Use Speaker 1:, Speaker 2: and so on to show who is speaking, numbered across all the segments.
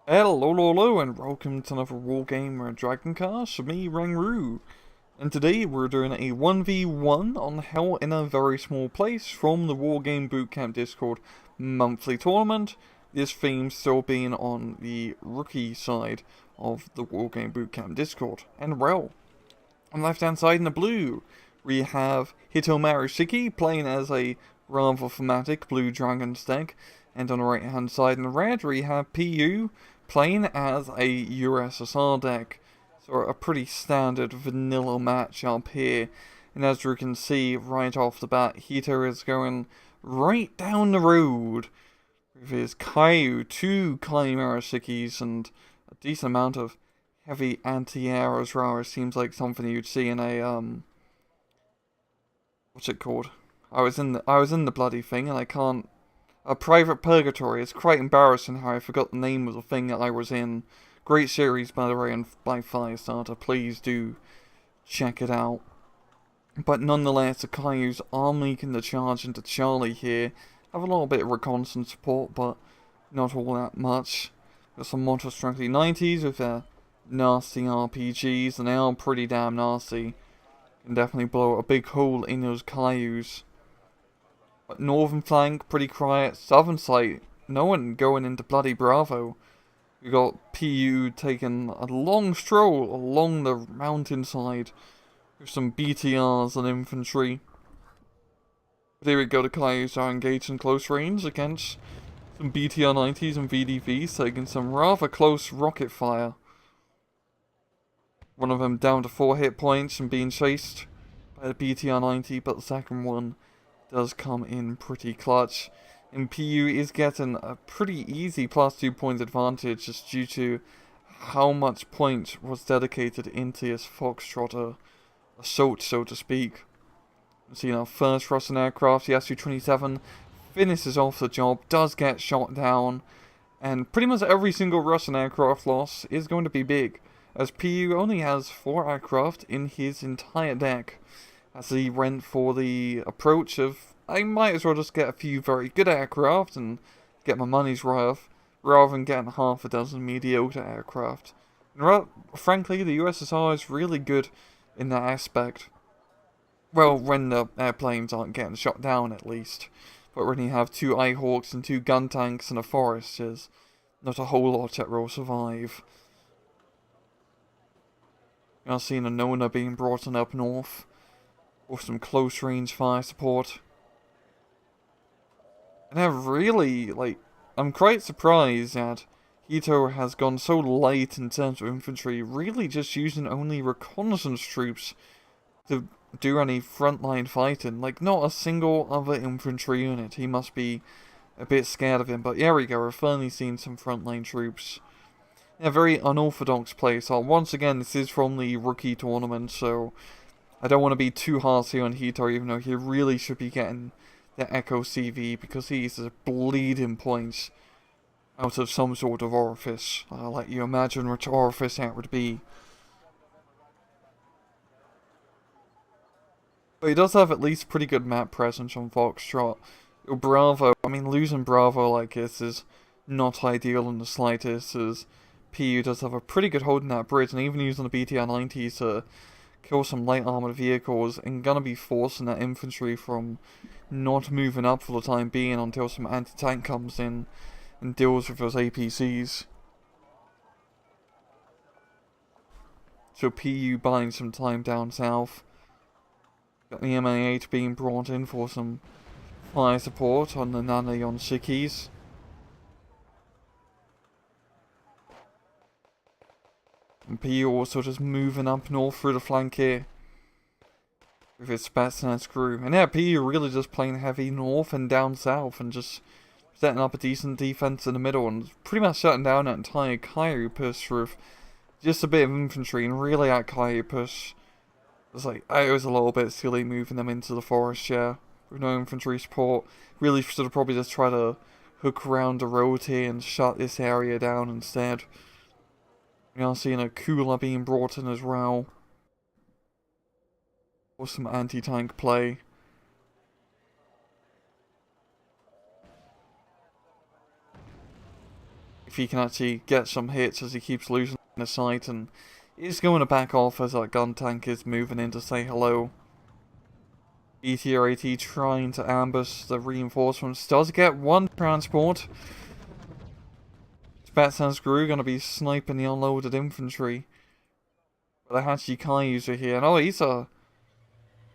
Speaker 1: Hello, and welcome to another Wargame Dragon Cast with me, Rangru. And today we're doing a 1v1 on Hell in a Very Small Place from the Wargame Bootcamp Discord monthly tournament. This theme still being on the rookie side of the Wargame Bootcamp Discord. And well, on the left hand side in the blue, we have Hito playing as a rather thematic blue dragons deck. And on the right hand side in the red, we have PU playing as a USSR deck. So a pretty standard vanilla matchup here. And as you can see right off the bat, Hito is going right down the road with his Kyu, two Kyu-Rush-No-Shikis, and a decent amount of heavy anti-air as well. It seems like something you'd see in a what's it called? I was in the bloody thing and I can't. A Private Purgatory. It's quite embarrassing how I forgot the name of the thing that I was in. Great series, by the way, and by Firestarter. Please do check it out. But nonetheless, the Kyus are making the charge into Charlie here. Have a little bit of reconnaissance support, but not all that much. Got some Monster Strength 90s with their nasty RPGs, and they are pretty damn nasty. Can definitely blow a big hole in those Kyus. But northern flank, pretty quiet. Southern side, no one going into bloody Bravo. We got PU taking a long stroll along the mountainside with some BTRs and infantry. There we go, the Kyus are engaged in close range against some BTR 90s and VDVs, taking some rather close rocket fire. One of them down to 4 hit points and being chased by the BTR 90, but the second one does come in pretty clutch. And PU is getting a pretty easy +2 point advantage just due to how much point was dedicated into his Foxtrotter assault, so to speak. See our first Russian aircraft, the Su-27, finishes off the job, does get shot down, and pretty much every single Russian aircraft loss is going to be big, as PU only has 4 aircraft in his entire deck. As he went for the approach of, I might as well just get a few very good aircraft and get my money's worth, rather than getting half a dozen mediocre aircraft. And frankly, the USSR is really good in that aspect. Well, when the airplanes aren't getting shot down, at least. But when you have 2 Eyehawks and 2 gun tanks and a forest, there's not a whole lot that will survive. You're seeing a Nona being brought in up north with some close range fire support. And I really, I'm quite surprised that Hito has gone so light in terms of infantry, really just using only reconnaissance troops to do any frontline fighting. Like, not a single other infantry unit. He must be a bit scared of him, but there we go, we're finally seeing some frontline troops. In a very unorthodox place. Once again, this is from the rookie tournament, so I don't want to be too harsh here on Hito, even though he really should be getting the Echo CV, because he's a bleeding points out of some sort of orifice. I'll let you imagine which orifice that would be. But he does have at least pretty good map presence on Foxtrot. Bravo, I mean, losing Bravo like this is not ideal in the slightest, as PU does have a pretty good hold in that bridge, and even using the BTR 90s to kill some light armored vehicles, and gonna be forcing that infantry from not moving up for the time being until some anti-tank comes in and deals with those APCs. So PU buying some time down south. Got the MA8 being brought in for some fire support on the Nanayon Shikis. And PU also just moving up north through the flank here with his Spetsnaz crew. And yeah, PU really just playing heavy north and down south and just setting up a decent defense in the middle and pretty much shutting down that entire Kyu push with just a bit of infantry. And really that Kyu push was it was a little bit silly moving them into the forest, yeah, with no infantry support. Really should have probably just tried to hook around the road here and shut this area down instead. We are seeing a cooler being brought in as well. Or some anti-tank play. if he can actually get some hits as he keeps losing the sight, and he's going to back off as our gun tank is moving in to say hello. BT-80 trying to ambush the reinforcements. Does get one transport. Spetsnaz Gru going to be sniping the unloaded infantry. But the Hachi Kaiyus are here. And oh, I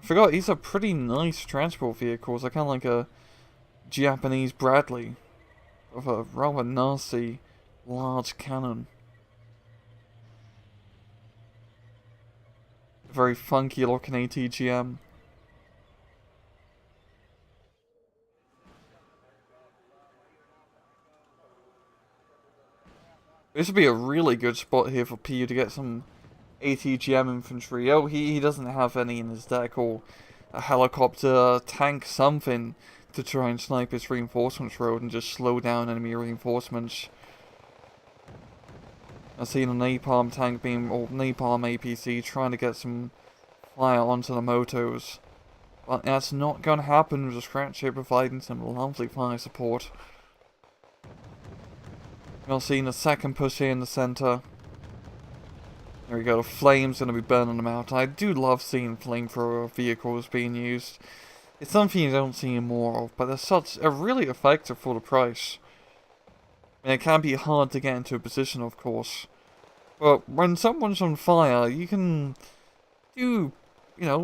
Speaker 1: forgot, he's a pretty nice transport vehicle. It's kind of like a Japanese Bradley. With a rather nasty, large cannon. A very funky looking ATGM. This would be a really good spot here for PU to get some ATGM infantry. Oh, he doesn't have any in his deck, or a helicopter, tank, something to try and snipe his reinforcements road and just slow down enemy reinforcements. I've seen a napalm tank beam, or napalm APC trying to get some fire onto the motos. But that's not going to happen with the Scratch here providing some lovely fire support. We'll see a second push here in the center. There we go, the flame's going to be burning them out. I do love seeing flamethrower vehicles being used. It's something you don't see more of, but they're such a really effective for the price. I mean, it can be hard to get into a position, of course. But when someone's on fire, you can do,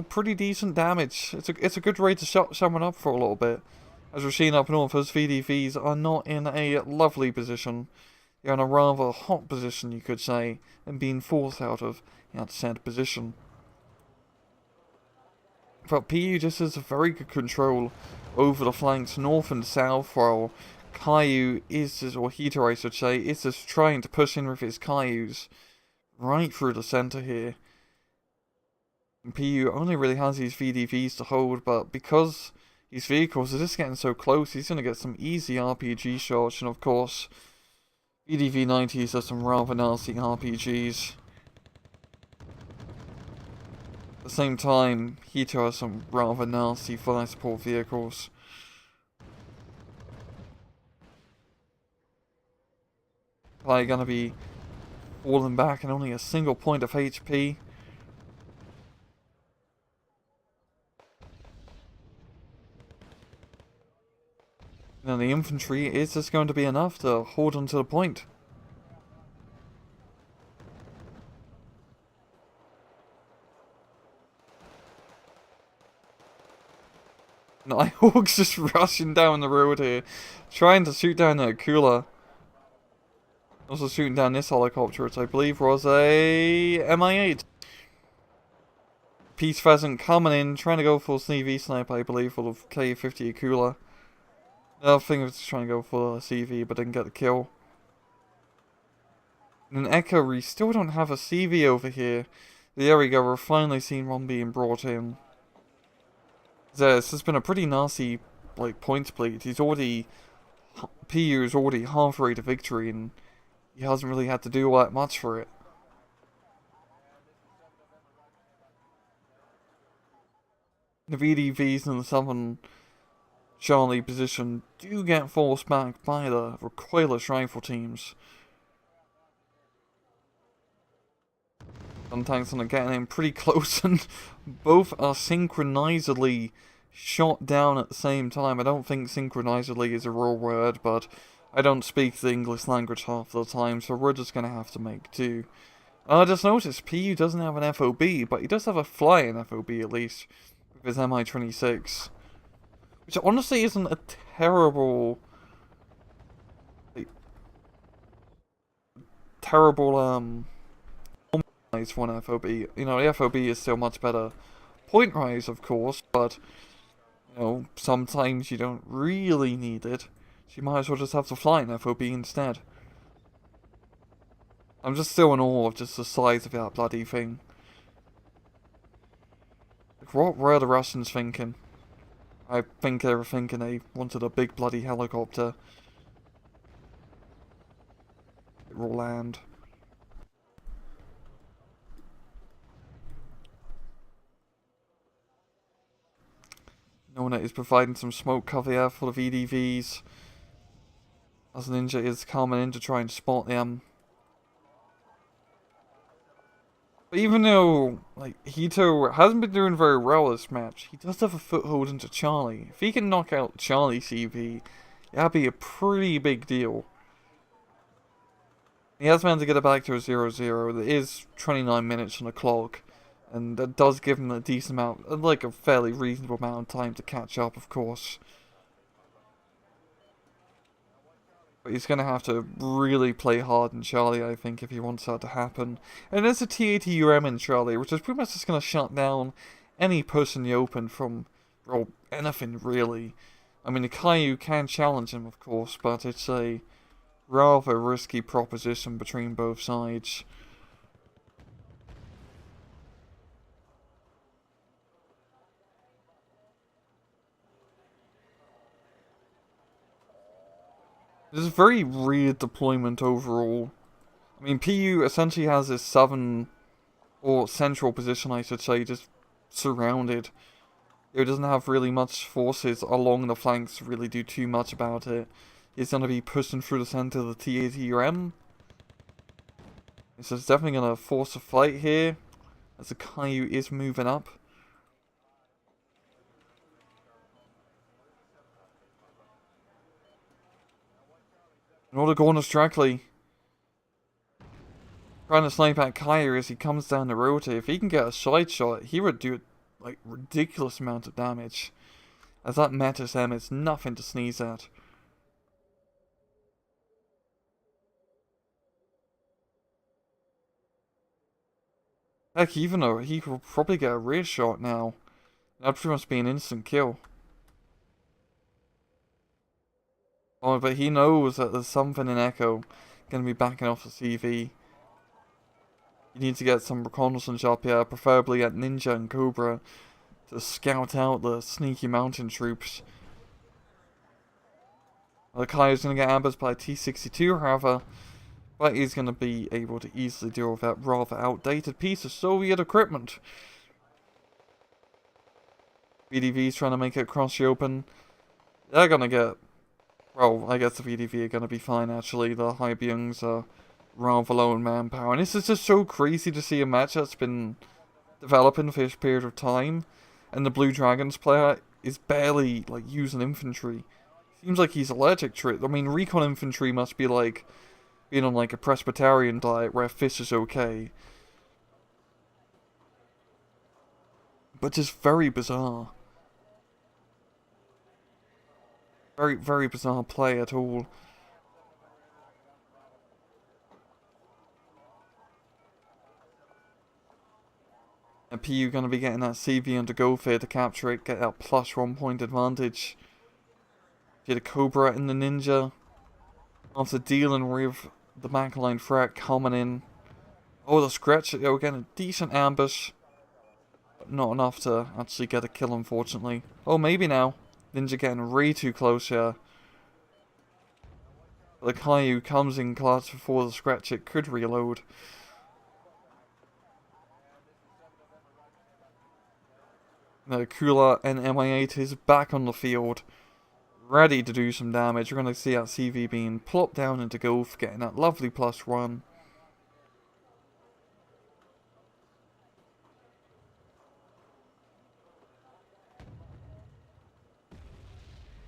Speaker 1: pretty decent damage. It's a good way to shut someone up for a little bit. As we're seeing up north, those VDVs are not in a lovely position. They're in a rather hot position, you could say, and being forced out of that said position. But PU just has a very good control over the flanks north and south, while Kyu is just, or Hito I should say, is just trying to push in with his Kyus right through the center here. And PU only really has these VDVs to hold, but because these vehicles are just getting so close, he's going to get some easy RPG shots, and of course, VDV-90s are some rather nasty RPGs. At the same time, Hito has some rather nasty fire support vehicles. Probably gonna be falling back and only a single point of HP. Now the infantry is just going to be enough to hold on to the point. Nighthawk's just rushing down the road here, trying to shoot down a cooler. Also shooting down this helicopter, which I believe was a Mi-8. Peace Pheasant coming in, trying to go for CV sniper, I believe, for the K-50 Akula. I think I was trying to go for a CV, but didn't get the kill. And in Echo, we still don't have a CV over here. There we go, we're finally seeing one being brought in. This has been a pretty nasty, points bleed. PU is already halfway to victory, and he hasn't really had to do all that much for it. The VDVs in the southern Charlie position do get forced back by the recoilless rifle teams. Some tanks are getting in pretty close, and both are synchronizedly shot down at the same time. I don't think synchronizedly is a real word, but I don't speak the English language half the time, so we're just going to have to make do. I just noticed PU doesn't have an FOB, but he does have a flying FOB at least, with his Mi-26. Which honestly isn't a terrible for an FOB. The FOB is still much better point rise, of course, but, sometimes you don't really need it. So you might as well just have the flying FOB instead. I'm just still in awe of just the size of that bloody thing. What were the Russians thinking? I think they were thinking they wanted a big bloody helicopter. It will land. Nona is providing some smoke cover here for the VDVs. as Ninja is coming in to try and spot them. But even though, like, Hito hasn't been doing very well this match, he does have a foothold into Charlie. If he can knock out Charlie CV, that'd be a pretty big deal. He has managed to get it back to a 0-0. There is 29 minutes on the clock, and that does give him a decent amount, like a fairly reasonable amount of time to catch up, of course. But he's going to have to really play hard in Charlie, I think, if he wants that to happen. And there's a T80UM in Charlie, which is pretty much just going to shut down any push in the open from, well, anything, really. I mean, the Kyu can challenge him, of course, but it's a rather risky proposition between both sides. This is a very weird deployment overall. I mean, PU essentially has this southern, or central position, I should say, just surrounded. It doesn't have really much forces along the flanks to really do too much about it. It's going to be pushing through the center of the T80UM. So it's definitely going to force a fight here, as the Kyu is moving up. In order to go on directly, trying to snipe at Kyu as he comes down the road here. If he can get a side shot, he would do like ridiculous amount of damage. As that Metis M is nothing to sneeze at. Heck, even though he could probably get a rear shot now. That'd pretty much be an instant kill. Oh, but he knows that there's something in Echo going to be backing off the CV. You need to get some reconnaissance up here, preferably at Ninja and Cobra, to scout out the sneaky mountain troops. The Kyu's going to get ambushed by T-62, however, but he's going to be able to easily deal with that rather outdated piece of Soviet equipment. VDV's trying to make it across the open. They're going to get... Well, I guess the VDV are going to be fine, actually. The Haibyungs are rather low in manpower. And this is just so crazy to see a match that's been developing for this period of time. And the Blue Dragons player is barely, like, using infantry. Seems like he's allergic to it. I mean, recon infantry must be like being on, like, a Presbyterian diet where fish is okay. But just very bizarre. Very, very bizarre play at all. And PU going to be getting that CV under go here to capture it, get that plus 1 point advantage. Get a Cobra in the Ninja. After dealing with the backline threat coming in. Oh, the Scratch, we're getting a decent ambush. But not enough to actually get a kill, unfortunately. Oh, maybe now. Ninja getting way too close here. But the Kyu comes in clutch before the Scratch it could reload. The Kula and MI8 is back on the field. Ready to do some damage. We're going to see that CV being plopped down into Golf, getting that lovely +1.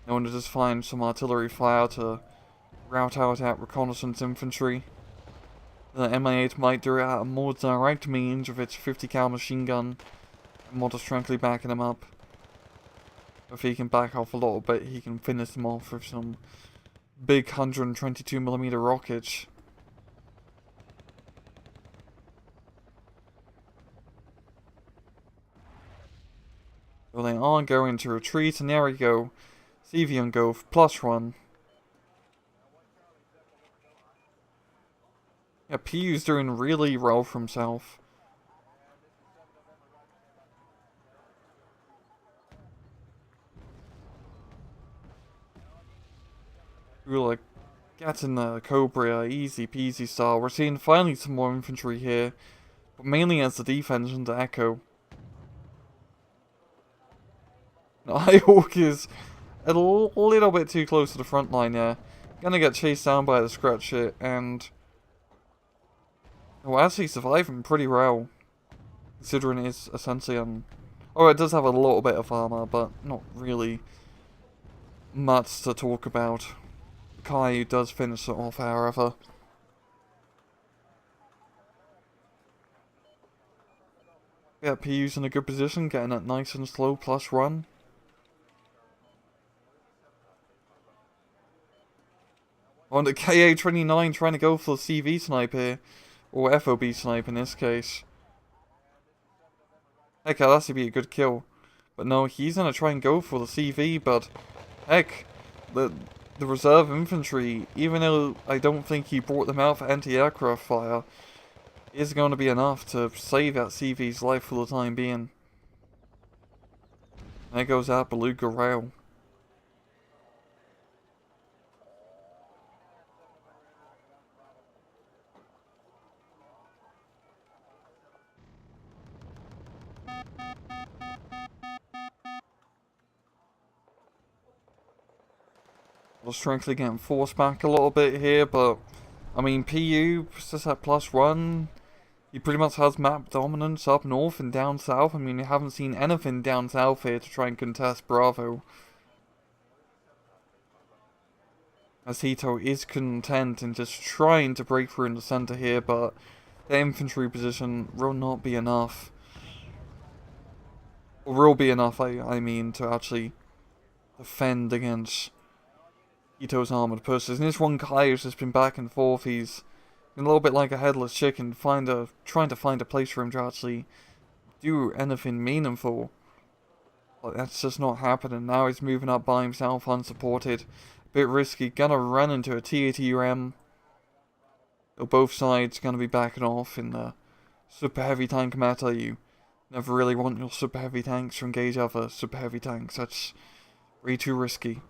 Speaker 1: I want to just find some artillery fire to route out that reconnaissance infantry. The MI8 might do it at a more direct range with its 50 cal machine gun. And more distractly backing him up. If he can back off a little bit, he can finish them off with some big 122mm rockets. Well, they are going to retreat, and there we go. CV on go for +1. Yeah, PU's doing really well for himself. We're like getting the Cobra easy peasy style. We're seeing finally some more infantry here, but mainly as the defense into Echo. Now, Hawk is a little bit too close to the front line there. Gonna get chased down by the scratch hit, and well, actually surviving pretty well, considering it's essentially oh, it does have a little bit of armor, but not really much to talk about. Kyu does finish it off, however. Yeah, PU's in a good position, getting it nice and slow plus run. On the KA-29 trying to go for the CV snipe here. Or FOB snipe in this case. Heck, that'd actually be a good kill. But no, he's gonna try and go for the CV, but heck, the reserve infantry, even though I don't think he brought them out for anti-aircraft fire, is going to be enough to save that CV's life for the time being. There goes that Beluga rail. Well, strangely getting forced back a little bit here, but I mean, PU just that plus one. He pretty much has map dominance up north and down south. I mean, you haven't seen anything down south here to try and contest Bravo. As Hito is content in just trying to break through in the center here, but the infantry position will not be enough. Or will be enough, I mean, to actually defend against Hito's armored pushes. And this one Kyu's just been back and forth. He's a little bit like a headless chicken, trying to find a place for him to actually do anything meaningful. But that's just not happening. Now he's moving up by himself, unsupported. A bit risky. Gonna run into a TATUM. So both sides gonna be backing off in the super heavy tank meta. You never really want your super heavy tanks to engage other super heavy tanks. That's way too risky.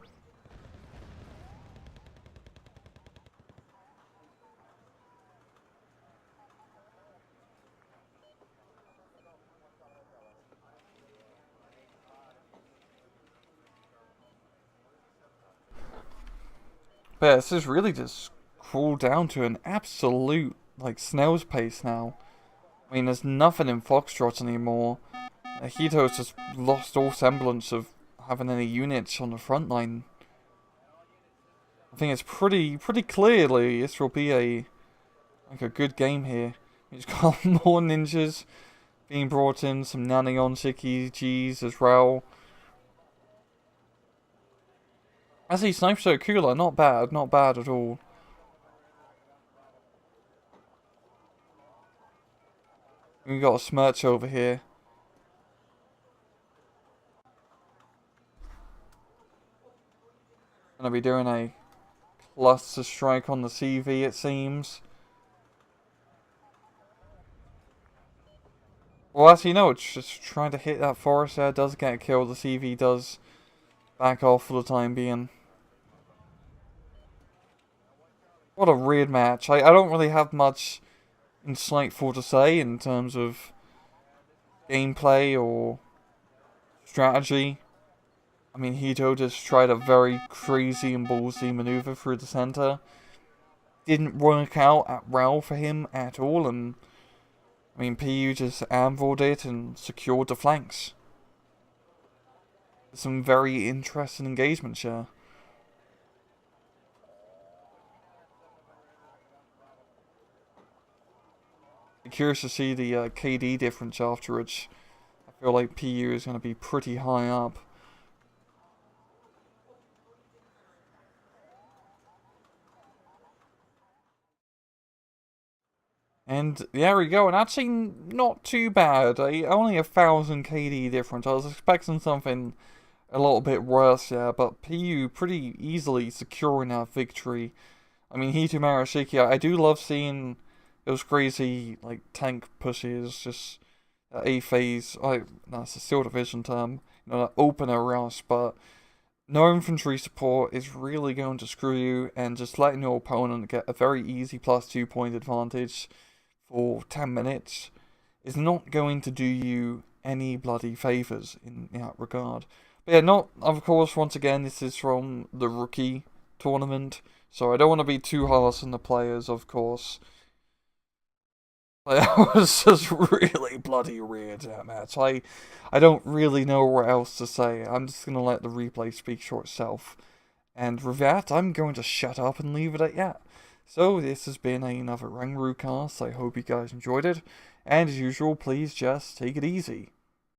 Speaker 1: But yeah, this is really just crawled down to an absolute, like, snail's pace now. I mean, there's nothing in Foxtrot anymore. Hito's just lost all semblance of having any units on the front line. I think it's pretty clearly this will be a good game here. He's got more ninjas being brought in, some Nanion-Shiki Gs as well. Actually, Sniper Circular, not bad at all. We got a Smirch over here. Gonna be doing a cluster strike on the CV, it seems. Well, actually, no, it's just trying to hit that forest there. Does get killed. The CV does back off for the time being. What a weird match. I don't really have much insightful to say in terms of gameplay or strategy. I mean, Hito just tried a very crazy and ballsy maneuver through the center. Didn't work out well for him at all, and I mean, PU just anviled it and secured the flanks. Some very interesting engagements here. I'm curious to see the KD difference afterwards. I feel like PU is going to be pretty high up. And there we go, and actually not too bad. Only 1,000 KD difference. I was expecting something a little bit worse, yeah, but PU pretty easily securing that victory. I mean, Hito Marashiki, I do love seeing those crazy, like, tank pushes, just A phase. That's a Steel Division term, you know, that opener rush, but no infantry support is really going to screw you, and just letting your opponent get a very easy plus 2 point advantage for 10 minutes is not going to do you any bloody favours in that regard. But yeah, of course, once again, this is from the rookie tournament, So I don't want to be too harsh on the players, of course. That was just really bloody weird, that match. I don't really know what else to say. I'm just going to let the replay speak for itself. And with that, I'm going to shut up and leave it at that. So this has been another Rangru cast. I hope you guys enjoyed it. And as usual, please just take it easy.